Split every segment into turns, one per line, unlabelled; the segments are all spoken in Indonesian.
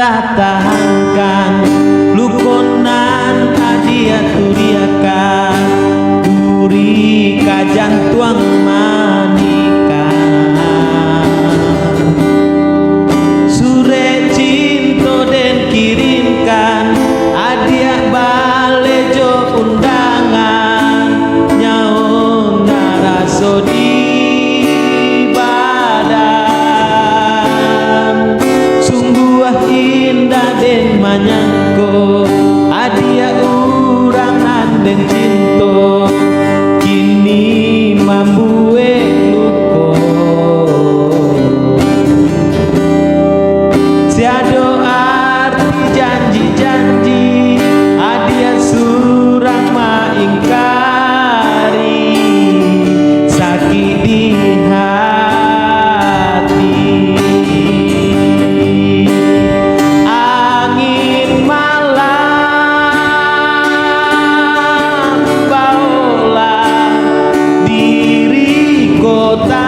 tatahankan lukonan adia turiaka duri kajang tuang manika sure cinto den kirimkan adia balejo undangan nyaon naraso di badan sungguh indah den manyangko adia urangan den cinto kini mambue luko siado arti janji-janji adia surang maingkari sakit di hati angin malam baola diri kota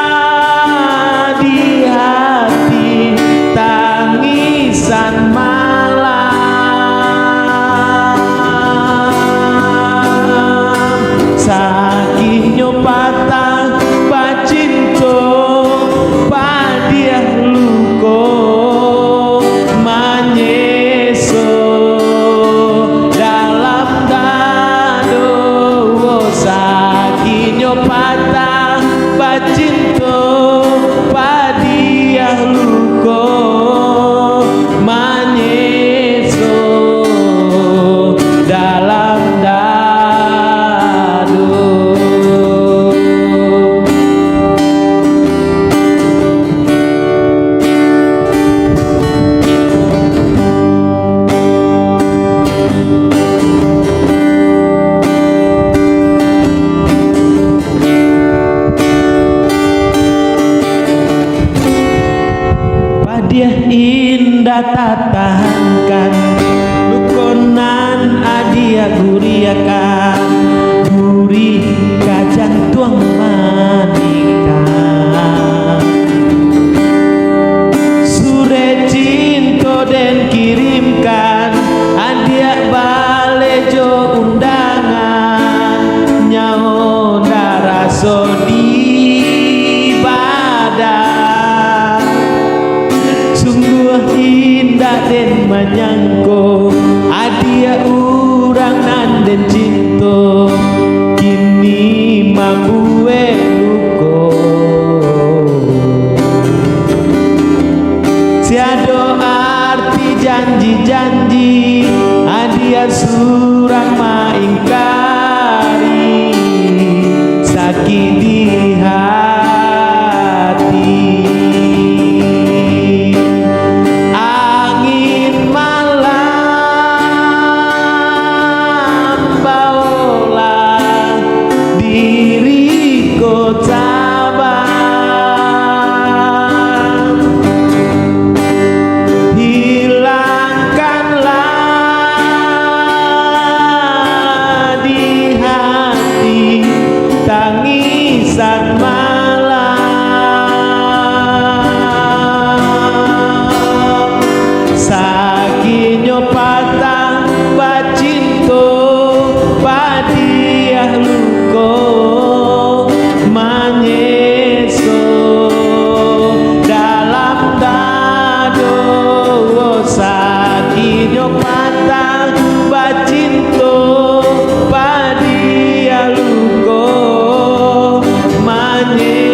hilangkanlah di hati tangisan malam sakitnya patah pacinto padiah luko manyeso dalam dado sakitnya patah pacinto padiah luko manyeso dalam dado. Padiah indah tatahankan lukonan adia guriakan guri kajang tuang manika sure cinto den kirimkan adia balejo undangan nyaho naraso di badan sungguh indah den manyangko adia urang nan den cinto kini mambue luko siado arti janji-janji adia surang maingkari sakit di hati angin malam baola diri kota hilangkanlah di hati tangisan malam sakitnya patah pacinto padiah luko manyeso dalam dado sakitnya patah pacinto padiah luko manyeso